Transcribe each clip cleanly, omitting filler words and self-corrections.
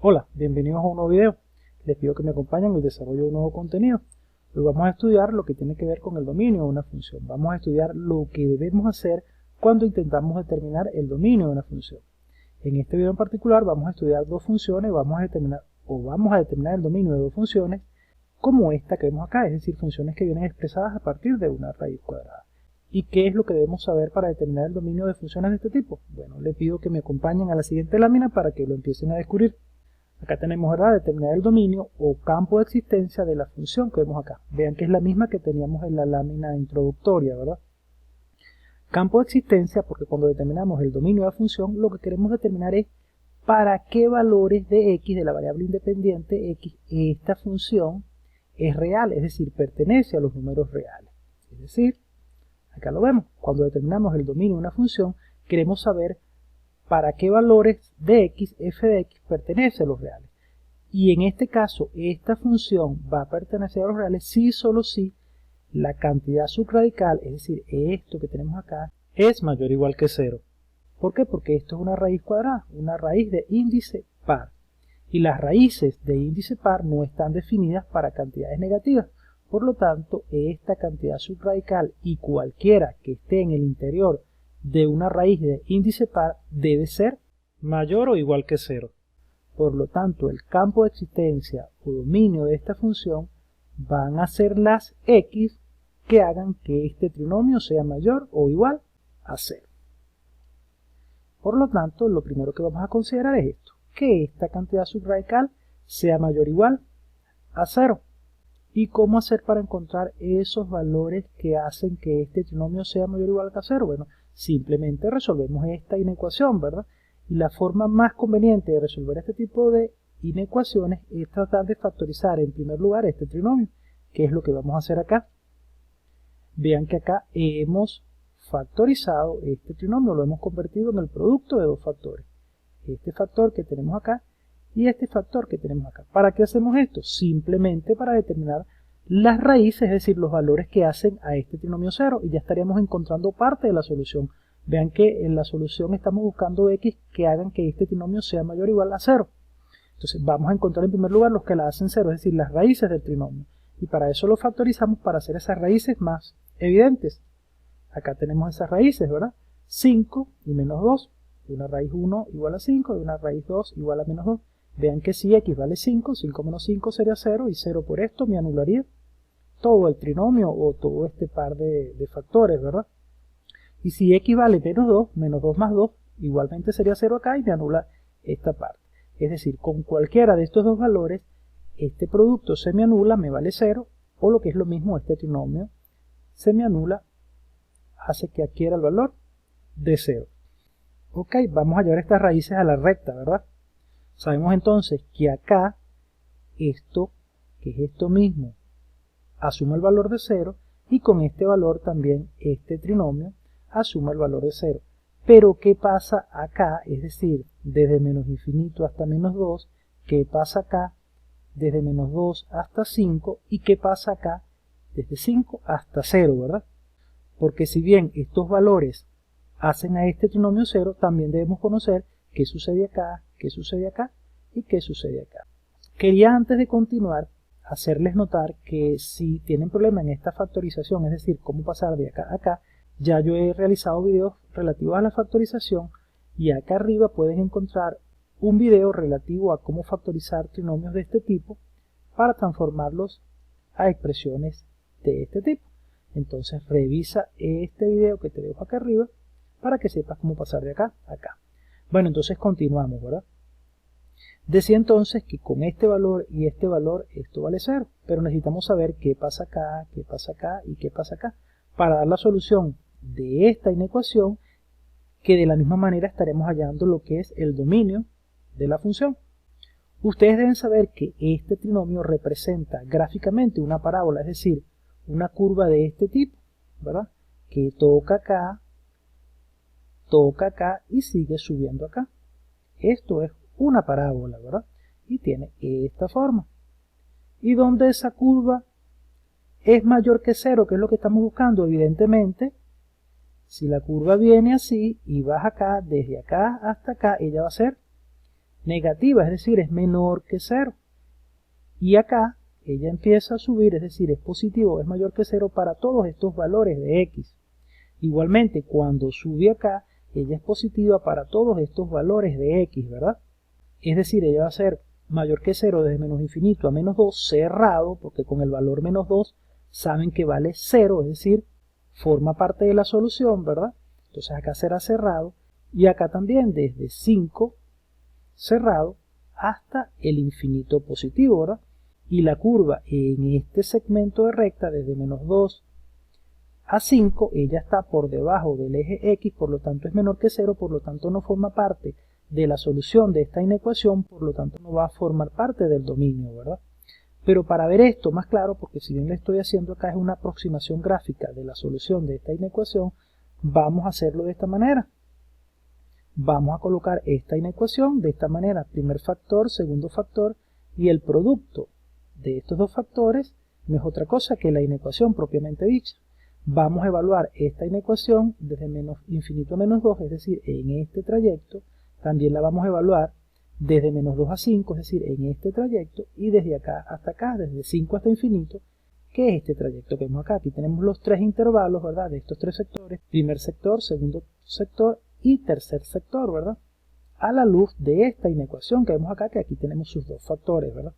Hola, bienvenidos a un nuevo video. Les pido que me acompañen en el desarrollo de un nuevo contenido. Hoy vamos a estudiar lo que tiene que ver con el dominio de una función. Vamos a estudiar lo que debemos hacer cuando intentamos determinar el dominio de una función. En este video en particular vamos a estudiar dos funciones, vamos a determinar el dominio de dos funciones como esta que vemos acá, es decir, funciones que vienen expresadas a partir de una raíz cuadrada. ¿Y qué es lo que debemos saber para determinar el dominio de funciones de este tipo? Bueno, les pido que me acompañen a la siguiente lámina para que lo empiecen a descubrir. Acá tenemos, ¿verdad?, determinar el dominio o campo de existencia de la función que vemos acá. Vean que es la misma que teníamos en la lámina introductoria, ¿verdad? Campo de existencia, porque cuando determinamos el dominio de la función, lo que queremos determinar es para qué valores de x, de la variable independiente x, esta función es real, es decir, pertenece a los números reales. Es decir, acá lo vemos, cuando determinamos el dominio de una función, queremos saber para qué valores de x, f de x pertenece a los reales. Y en este caso, esta función va a pertenecer a los reales si y solo si la cantidad subradical, es decir, esto que tenemos acá, es mayor o igual que 0. ¿Por qué? Porque esto es una raíz cuadrada, una raíz de índice par. Y las raíces de índice par no están definidas para cantidades negativas. Por lo tanto, esta cantidad subradical y cualquiera que esté en el interior de una raíz de índice par debe ser mayor o igual que 0. Por lo tanto, el campo de existencia o dominio de esta función van a ser las x que hagan que este trinomio sea mayor o igual a 0. Por lo tanto, lo primero que vamos a considerar es esto, que esta cantidad subradical sea mayor o igual a 0. ¿Y cómo hacer para encontrar esos valores que hacen que este trinomio sea mayor o igual a 0? Bueno, simplemente resolvemos esta inecuación, ¿verdad? Y la forma más conveniente de resolver este tipo de inecuaciones es tratar de factorizar en primer lugar este trinomio, que es lo que vamos a hacer acá. Vean que acá hemos factorizado este trinomio, lo hemos convertido en el producto de dos factores. Este factor que tenemos acá y este factor que tenemos acá. ¿Para qué hacemos esto? Simplemente para determinar las raíces, es decir, los valores que hacen a este trinomio 0, y ya estaríamos encontrando parte de la solución. Vean que en la solución estamos buscando x que hagan que este trinomio sea mayor o igual a 0. Entonces vamos a encontrar en primer lugar los que la hacen 0, es decir, las raíces del trinomio. Y para eso lo factorizamos para hacer esas raíces más evidentes. Acá tenemos esas raíces, ¿verdad? 5 y menos 2. De una raíz 1 igual a 5, de una raíz 2 igual a menos 2. Vean que si x vale 5, 5 menos 5 sería 0, y 0 por esto me anularía todo el trinomio o todo este par de factores, ¿verdad? Y si x vale menos 2 más 2, igualmente sería 0 acá y me anula esta parte. Es decir, con cualquiera de estos dos valores, este producto se me anula, me vale 0, o lo que es lo mismo, este trinomio se me anula, hace que adquiera el valor de 0. Ok, vamos a llevar estas raíces a la recta, ¿verdad? Sabemos entonces que acá, esto, que es esto mismo, asume el valor de 0, y con este valor también este trinomio asume el valor de 0. Pero ¿qué pasa acá? Es decir, desde menos infinito hasta menos 2, ¿qué pasa acá? Desde menos 2 hasta 5, y ¿qué pasa acá? Desde 5 hasta 0, ¿verdad? Porque si bien estos valores hacen a este trinomio 0, también debemos conocer qué sucede acá, qué sucede acá y qué sucede acá. Quería antes de continuar hacerles notar que si tienen problema en esta factorización, es decir, cómo pasar de acá a acá, ya yo he realizado videos relativos a la factorización, y acá arriba pueden encontrar un video relativo a cómo factorizar trinomios de este tipo para transformarlos a expresiones de este tipo. Entonces revisa este video que te dejo acá arriba para que sepas cómo pasar de acá a acá. Bueno, entonces continuamos, ¿verdad? Decía entonces que con este valor y este valor esto vale 0, pero necesitamos saber qué pasa acá, qué pasa acá y qué pasa acá para dar la solución de esta inecuación, que de la misma manera estaremos hallando lo que es el dominio de la función. Ustedes deben saber que este trinomio representa gráficamente una parábola, es decir, una curva de este tipo, ¿verdad? Que toca acá y sigue subiendo acá. Esto es una parábola, ¿verdad? Y tiene esta forma. ¿Y dónde esa curva es mayor que 0? ¿Qué es lo que estamos buscando? Evidentemente, si la curva viene así y baja acá, desde acá hasta acá, ella va a ser negativa, es decir, es menor que 0. Y acá ella empieza a subir, es decir, es positivo, es mayor que 0 para todos estos valores de x. Igualmente, cuando sube acá, ella es positiva para todos estos valores de x, ¿verdad? Es decir, ella va a ser mayor que 0 desde menos infinito a menos 2 cerrado, porque con el valor menos 2 saben que vale 0, es decir, forma parte de la solución, ¿verdad? Entonces acá será cerrado, y acá también desde 5 cerrado hasta el infinito positivo, ¿verdad? Y la curva en este segmento de recta desde menos 2 a 5, ella está por debajo del eje X, por lo tanto es menor que 0, por lo tanto no forma parte de la solución de esta inecuación, por lo tanto no va a formar parte del dominio, ¿verdad? Pero para ver esto más claro, porque si bien le estoy haciendo acá es una aproximación gráfica de la solución de esta inecuación, vamos a hacerlo de esta manera. Vamos a colocar esta inecuación de esta manera, primer factor, segundo factor, y el producto de estos dos factores no es otra cosa que la inecuación propiamente dicha. Vamos a evaluar esta inecuación desde menos infinito a menos 2, es decir, en este trayecto. También la vamos a evaluar desde menos 2 a 5, es decir, en este trayecto, y desde acá hasta acá, desde 5 hasta infinito, que es este trayecto que vemos acá. Aquí tenemos los tres intervalos, ¿verdad?, de estos tres sectores, primer sector, segundo sector y tercer sector, ¿verdad?, a la luz de esta inecuación que vemos acá, que aquí tenemos sus dos factores, ¿verdad?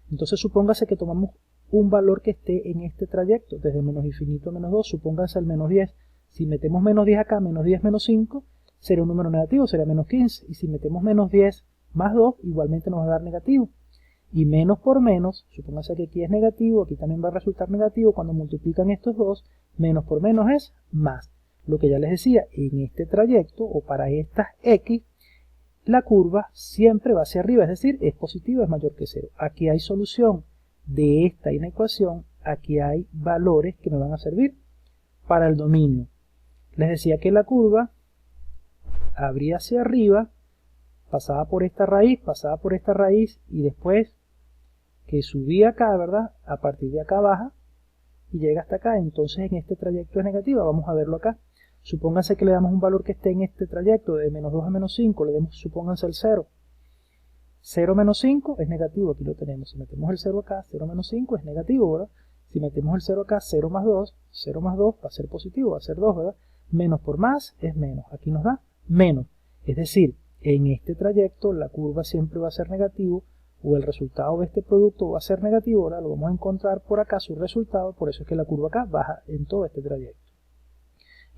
Entonces supóngase que tomamos un valor que esté en este trayecto, desde menos infinito a menos 2, supóngase el menos 10. Si metemos menos 10 acá, menos 10 menos 5, sería un número negativo, sería menos 15. Y si metemos menos 10 más 2, igualmente nos va a dar negativo. Y menos por menos, supóngase que aquí es negativo, aquí también va a resultar negativo. Cuando multiplican estos dos, menos por menos es más. Lo que ya les decía, en este trayecto, o para estas x, la curva siempre va hacia arriba, es decir, es positiva, es mayor que 0. Aquí hay solución de esta inecuación, aquí hay valores que me van a servir para el dominio. Les decía que la curva abría hacia arriba, pasaba por esta raíz y después que subía acá, ¿verdad?, a partir de acá baja y llega hasta acá. Entonces en este trayecto es negativa, vamos a verlo acá. Supónganse que le damos un valor que esté en este trayecto de menos 2 a menos 5, le demos, supónganse el 0. 0 menos 5 es negativo, aquí lo tenemos. Si metemos el 0 acá, 0 menos 5 es negativo, ¿verdad? Si metemos el 0 acá, 0 más 2 va a ser positivo, va a ser 2, ¿verdad? Menos por más es menos, aquí nos da menos. Es decir, en este trayecto la curva siempre va a ser negativo, o el resultado de este producto va a ser negativo, ¿verdad? Lo vamos a encontrar por acá, su resultado, por eso es que la curva acá baja en todo este trayecto.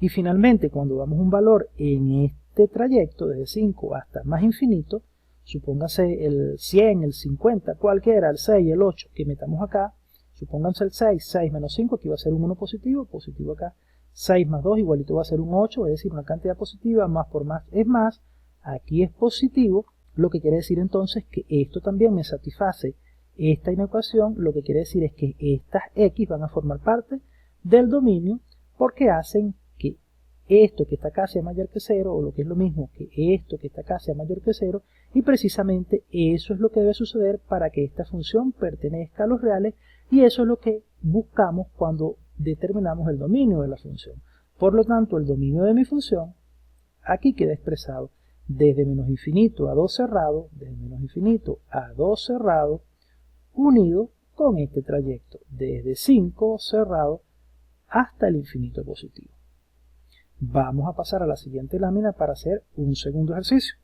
Y finalmente, cuando damos un valor en este trayecto, desde 5 hasta más infinito, supóngase el 100, el 50, cualquiera, el 6, el 8, que metamos acá, supónganse el 6, 6 menos 5, aquí va a ser un 1 positivo, positivo acá, 6 más 2 igualito va a ser un 8, es decir, una cantidad positiva, más por más es más, aquí es positivo, lo que quiere decir entonces que esto también me satisface esta inecuación, lo que quiere decir es que estas x van a formar parte del dominio porque hacen que esto que está acá sea mayor que 0, o lo que es lo mismo, que esto que está acá sea mayor que 0, y precisamente eso es lo que debe suceder para que esta función pertenezca a los reales, y eso es lo que buscamos cuando determinamos el dominio de la función. Por lo tanto, el dominio de mi función aquí queda expresado desde menos infinito a 2 cerrado, desde menos infinito a 2 cerrado, unido con este trayecto, desde 5 cerrado hasta el infinito positivo. Vamos a pasar a la siguiente lámina para hacer un segundo ejercicio.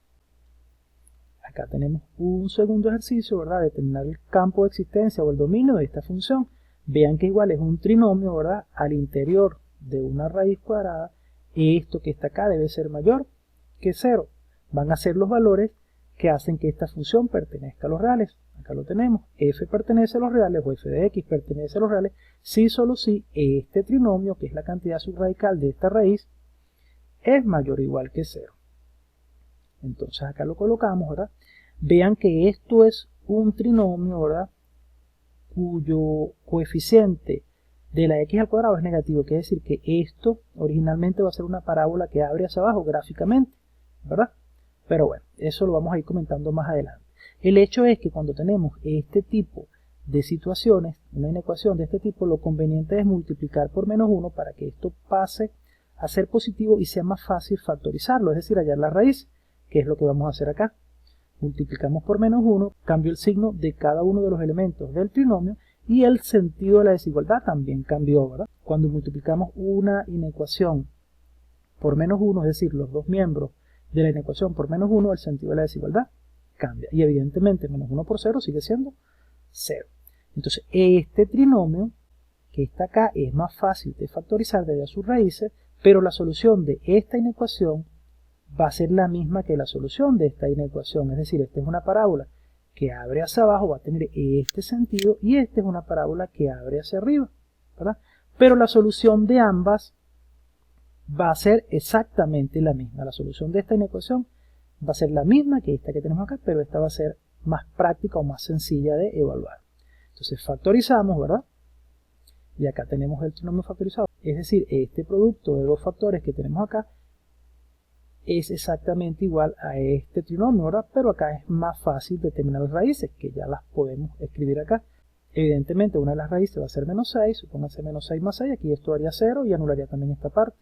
Acá tenemos un segundo ejercicio, ¿verdad?, determinar el campo de existencia o el dominio de esta función. Vean que igual es un trinomio, ¿verdad?, al interior de una raíz cuadrada. Esto que está acá debe ser mayor que 0. Van a ser los valores que hacen que esta función pertenezca a los reales. Acá lo tenemos, f pertenece a los reales, o f de x pertenece a los reales, si solo si este trinomio, que es la cantidad subradical de esta raíz, es mayor o igual que 0. Entonces acá lo colocamos, ¿verdad? Vean que esto es un trinomio, ¿verdad?, cuyo coeficiente de la x al cuadrado es negativo. Quiere decir que esto originalmente va a ser una parábola que abre hacia abajo gráficamente, ¿verdad? Pero bueno, eso lo vamos a ir comentando más adelante. El hecho es que cuando tenemos este tipo de situaciones, una inecuación de este tipo, lo conveniente es multiplicar por menos 1 para que esto pase a ser positivo y sea más fácil factorizarlo, es decir, hallar la raíz, que es lo que vamos a hacer acá. multiplicamos por menos 1, cambio el signo de cada uno de los elementos del trinomio y el sentido de la desigualdad también cambió, ¿verdad? Cuando multiplicamos una inecuación por menos 1, es decir, los dos miembros de la inecuación por menos 1, el sentido de la desigualdad cambia. Y evidentemente menos 1 por 0 sigue siendo 0. Entonces este trinomio que está acá es más fácil de factorizar desde sus raíces, pero la solución de esta inecuación va a ser la misma que la solución de esta inecuación. Es decir, esta es una parábola que abre hacia abajo, va a tener este sentido, y esta es una parábola que abre hacia arriba, ¿verdad? Pero la solución de ambas va a ser exactamente la misma. La solución de esta inecuación va a ser la misma que esta que tenemos acá, pero esta va a ser más práctica o más sencilla de evaluar. Entonces factorizamos, ¿verdad? Y acá tenemos el trinomio factorizado. Es decir, este producto de dos factores que tenemos acá es exactamente igual a este trinomio, ¿verdad? Pero acá es más fácil determinar las raíces, que ya las podemos escribir acá. Evidentemente una de las raíces va a ser menos 6, supónganse menos 6 más 6, aquí esto haría 0 y anularía también esta parte.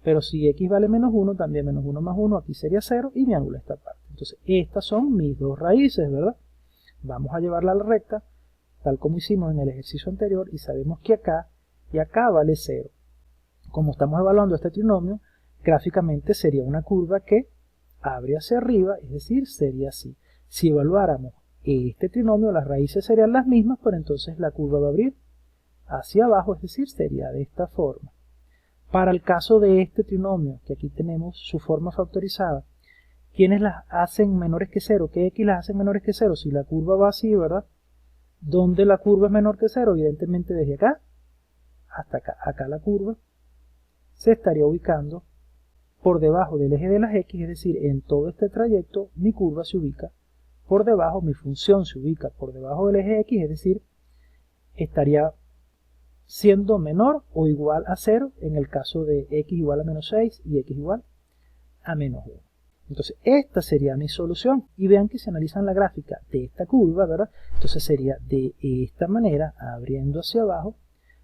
Pero si x vale menos 1, también menos 1 más 1, aquí sería 0 y me anula esta parte. Entonces estas son mis dos raíces, ¿verdad? Vamos a llevarla a la recta, tal como hicimos en el ejercicio anterior, y sabemos que acá y acá vale 0. Como estamos evaluando este trinomio, gráficamente sería una curva que abre hacia arriba, es decir, sería así. Si evaluáramos este trinomio, las raíces serían las mismas, pero entonces la curva va a abrir hacia abajo, es decir, sería de esta forma. Para el caso de este trinomio, que aquí tenemos su forma factorizada, ¿quiénes las hacen menores que 0? ¿Qué x las hacen menores que 0? Si la curva va así, ¿verdad? ¿Dónde la curva es menor que 0? Evidentemente desde acá hasta acá. Acá la curva se estaría ubicando por debajo del eje de las x, es decir, en todo este trayecto mi curva se ubica por debajo, mi función se ubica por debajo del eje x, es decir, estaría siendo menor o igual a 0 en el caso de x igual a menos 6 y x igual a menos 1. Entonces esta sería mi solución, y vean que si analizan la gráfica de esta curva, ¿verdad? Entonces sería de esta manera, abriendo hacia abajo,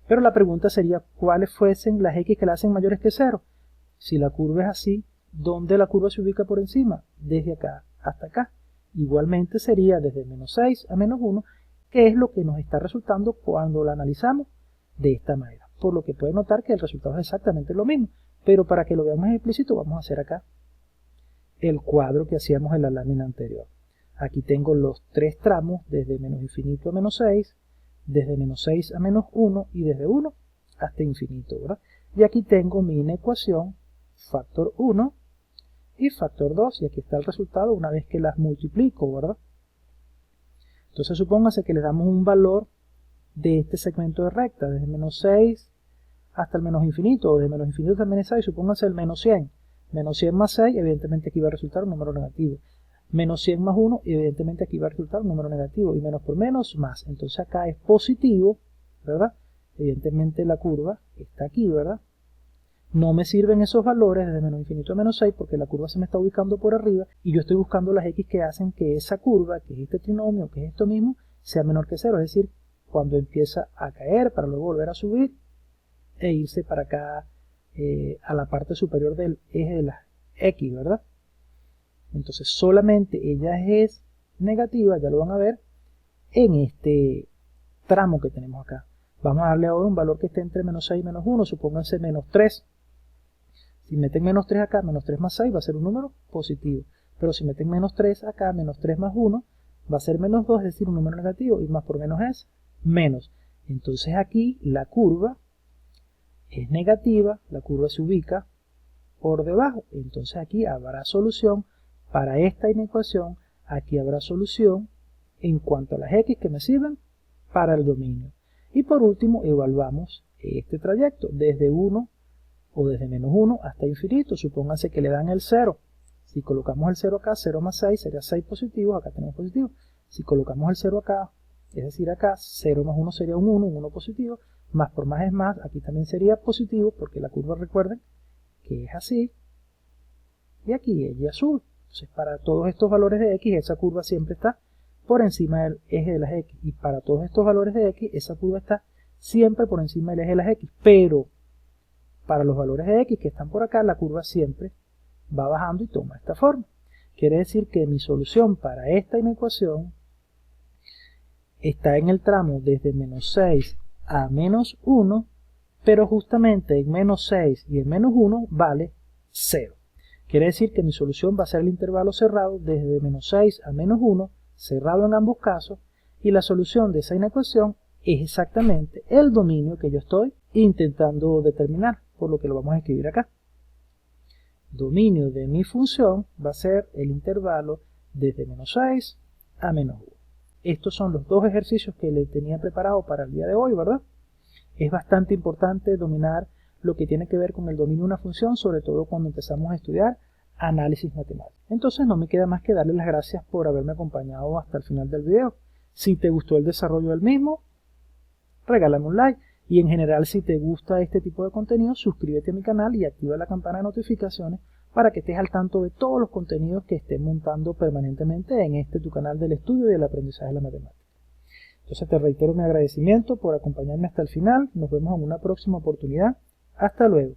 pero la pregunta sería cuáles fuesen las x que la hacen mayores que 0. Si la curva es así, ¿dónde la curva se ubica por encima? Desde acá hasta acá. Igualmente sería desde menos 6 a menos 1, que es lo que nos está resultando cuando la analizamos de esta manera. Por lo que pueden notar que el resultado es exactamente lo mismo, pero para que lo veamos explícito vamos a hacer acá el cuadro que hacíamos en la lámina anterior. Aquí tengo los tres tramos desde menos infinito a menos 6, desde menos 6 a menos 1 y desde 1 hasta infinito, ¿verdad? Y aquí tengo mi inecuación factor 1 y factor 2, y aquí está el resultado una vez que las multiplico, ¿verdad? Entonces supóngase que le damos un valor de este segmento de recta, desde menos 6 hasta el menos infinito, o de menos infinito hasta el menos 6, supóngase el menos 100. Menos 100 más 6, evidentemente aquí va a resultar un número negativo. Menos 100 más 1, evidentemente aquí va a resultar un número negativo. Y menos por menos, más. Entonces acá es positivo, ¿verdad? Evidentemente la curva está aquí, ¿verdad? No me sirven esos valores desde menos infinito a menos 6 porque la curva se me está ubicando por arriba y yo estoy buscando las x que hacen que esa curva, que es este trinomio, que es esto mismo, sea menor que 0. Es decir, cuando empieza a caer para luego volver a subir e irse para acá a la parte superior del eje de las x, ¿verdad? Entonces solamente ella es negativa, ya lo van a ver, en este tramo que tenemos acá. Vamos a darle ahora un valor que esté entre menos 6 y menos 1, supónganse menos 3. Si meten menos 3 acá, menos 3 más 6 va a ser un número positivo. Pero si meten menos 3 acá, menos 3 más 1, va a ser menos 2, es decir, un número negativo, y más por menos es menos. Entonces aquí la curva es negativa, la curva se ubica por debajo. Entonces aquí habrá solución para esta inecuación, aquí habrá solución en cuanto a las x que me sirven para el dominio. Y por último evaluamos este trayecto desde 1 o desde menos 1 hasta infinito. Supónganse que le dan el 0. Si colocamos el 0 acá, 0 más 6 sería 6 positivos, acá tenemos positivo. Si colocamos el 0 acá, es decir acá, 0 más 1 sería un 1 positivo, más por más es más, aquí también sería positivo porque la curva, recuerden que es así, y aquí ella sube. Entonces para todos estos valores de x, esa curva siempre está por encima del eje de las x, y para todos estos valores de x, esa curva está siempre por encima del eje de las x, pero para los valores de x que están por acá, la curva siempre va bajando y toma esta forma. Quiere decir que mi solución para esta inecuación está en el tramo desde menos 6 a menos 1, pero justamente en menos 6 y en menos 1 vale 0. Quiere decir que mi solución va a ser el intervalo cerrado desde menos 6 a menos 1, cerrado en ambos casos, y la solución de esa inecuación es exactamente el dominio que yo estoy intentando determinar, por lo que lo vamos a escribir acá. Dominio de mi función va a ser el intervalo desde menos 6 a menos 1. Estos son los dos ejercicios que le tenía preparado para el día de hoy, ¿verdad? Es bastante importante dominar lo que tiene que ver con el dominio de una función, sobre todo cuando empezamos a estudiar análisis matemático. Entonces no me queda más que darle las gracias por haberme acompañado hasta el final del video. Si te gustó el desarrollo del mismo, regálame un like. Y en general, si te gusta este tipo de contenido, suscríbete a mi canal y activa la campana de notificaciones para que estés al tanto de todos los contenidos que esté montando permanentemente en este tu canal del estudio y del aprendizaje de la matemática. Entonces te reitero mi agradecimiento por acompañarme hasta el final. Nos vemos en una próxima oportunidad. Hasta luego.